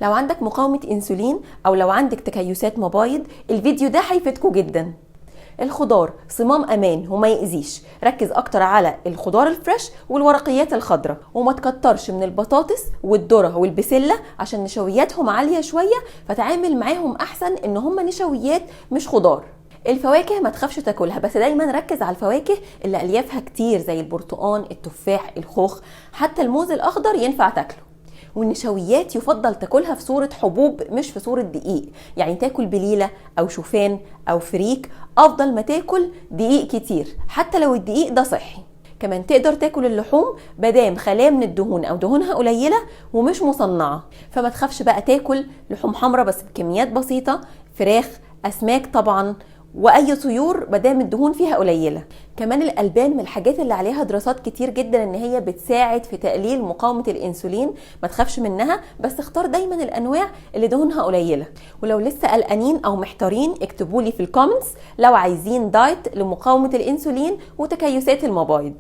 لو عندك مقاومة انسولين او لو عندك تكيسات مبايض، الفيديو ده هيفيدكوا جدا. الخضار صمام امان وما يأذيش، ركز اكتر على الخضار الفريش والورقيات الخضراء، وما تكترش من البطاطس والذره والبسله عشان نشوياتهم عاليه شويه، فتعامل معاهم احسن ان هم نشويات مش خضار. الفواكه ما تخافش تاكلها، بس دايما ركز على الفواكه اللي اليافها كتير زي البرتقان، التفاح، الخوخ، حتى الموز الاخضر ينفع تاكله. والنشويات يفضل تاكلها في صورة حبوب مش في صورة دقيق، يعني تاكل بليلة او شوفان او فريك افضل ما تاكل دقيق كتير، حتى لو الدقيق ده صحي. كمان تقدر تاكل اللحوم مادام خالية من الدهون او دهونها قليلة ومش مصنعة، فما تخافش بقى تاكل لحوم حمراء بس بكميات بسيطة، فراخ، اسماك طبعا، واي طيور مادام الدهون فيها قليله. كمان الالبان من الحاجات اللي عليها دراسات كتير جدا ان هي بتساعد في تقليل مقاومه الانسولين، ما تخافش منها، بس اختار دايما الانواع اللي دهونها قليله. ولو لسه قلقانين او محتارين اكتبوا لي في الكومنتس لو عايزين دايت لمقاومه الانسولين وتكيسات المبايض.